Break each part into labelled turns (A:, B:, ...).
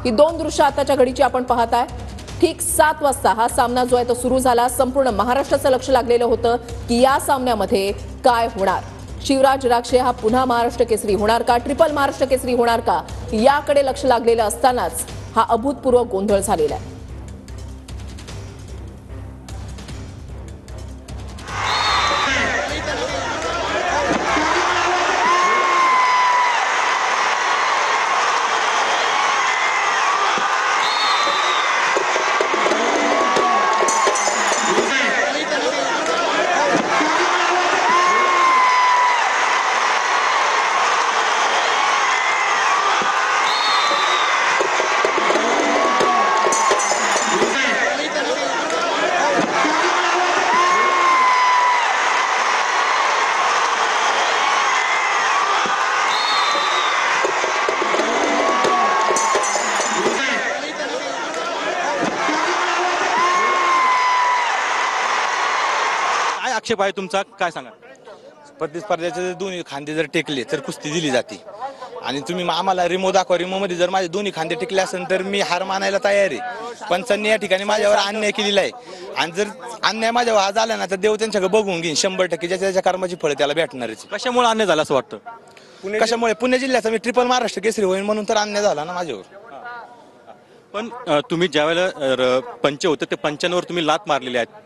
A: ही दोन दृश्य आताच्या घडीची आपण पाहताय। ठीक 7 वाजता हा सामना जो आहे तो सुरू झाला। संपूर्ण महाराष्ट्राचं लक्ष लागलेलं होतं की या सामन्यामध्ये काय होणार। शिवराज राक्षे हा पुन्हा महाराष्ट्र केसरी होणार का, ट्रिपल महाराष्ट्र केसरी होणार का, याकडे लक्ष लागलेलं असतानाच हा अभूतपूर्व गोंधळ झालेला आहे।
B: आक्षेप आहे तुमचा, काय सांगा?
C: प्रतिस्पर्ध्याचे जर दोन्ही खांदे जर टेकले तर कुस्ती दिली जाते आणि तुम्ही आम्हाला रिमो दाखवा, रिमो मध्ये जर माझे दोन्ही खांदे टेकले असेल तर मी हार मानायला तयार आहे। पंचांनी या ठिकाणी माझ्यावर अन्याय केलेला आहे आणि जर अन्याय माझ्यावर हा झाला ना तर देव त्यांच्याकडे बघून घेईन 100%, ज्याच्या त्याच्या कर्माची फळ त्याला भेटणारच।
B: कशामुळे अन्याय झाला असं वाटतं?
C: कशामुळे? पुणे जिल्ह्याचा मी ट्रिपल महाराष्ट्र केसरी होईल म्हणून तर अन्याय झाला ना माझ्यावर।
B: पण तुम्ही ज्यावेळेला पंच होते ते पंचांवर तुम्ही लात मारलेले आहेत,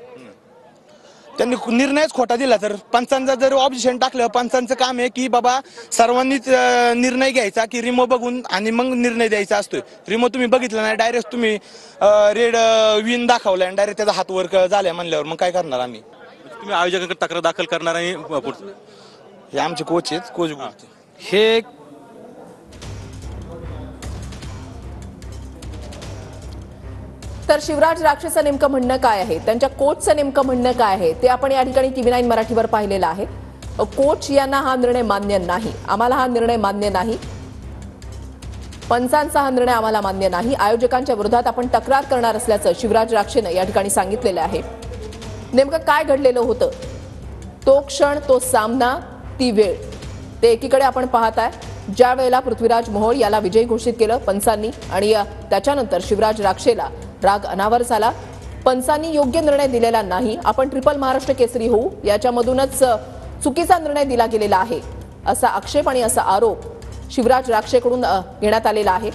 C: त्यांनी निर्णयच खोटा दिला तर पंचांचा जर ऑब्जेक्शन टाकलं, पंचांचं काम आहे की बाबा सर्वांनीच निर्णय घ्यायचा की रिमो बघून आणि मग निर्णय द्यायचा असतोय। रिमो तुम्ही बघितलं नाही, डायरेक्ट तुम्ही रेड विन दाखवलाय आणि डायरेक्ट त्याचा हात वर झालाय म्हणल्यावर मग काय करणार आम्ही?
B: तुम्ही आयोजकांकडे तक्रार दाखल करणार आणि
C: हे आमचे कोच आहेत, कोच बोलते
B: हे
A: तर शिवराज राक्षेचं नेमकं म्हणणं काय आहे, त्यांच्या कोचचं नेमकं म्हणणं काय आहे ते आपण या ठिकाणी TV9 मराठीवर पाहिलेलं आहे। कोच यांना हा निर्णय मान्य नाही, आम्हाला हा निर्णय मान्य नाही, पंचांचा हा निर्णय आम्हाला मान्य नाही, आयोजकांच्या विरोधात आपण तक्रार करणार असल्याचं शिवराज राक्षेनं या ठिकाणी सांगितलेलं आहे। नेमकं काय घडलेलं होतं, तो क्षण, तो सामना, ती वेळ, ते एकीकडे आपण पाहताय ज्या वेळेला पृथ्वीराज मोहोळ याला विजयी घोषित केलं पंचांनी आणि त्याच्यानंतर शिवराज राक्षेला राग अनावर झाला। पंचांनी योग्य निर्णय दिलेला नाही, आपण ट्रिपल महाराष्ट्र केसरी होऊ याच्यामधूनच चुकीचा निर्णय दिला गेलेला आहे असा आक्षेप आणि असा आरोप शिवराज राक्षेकडून घेण्यात आलेला आहे।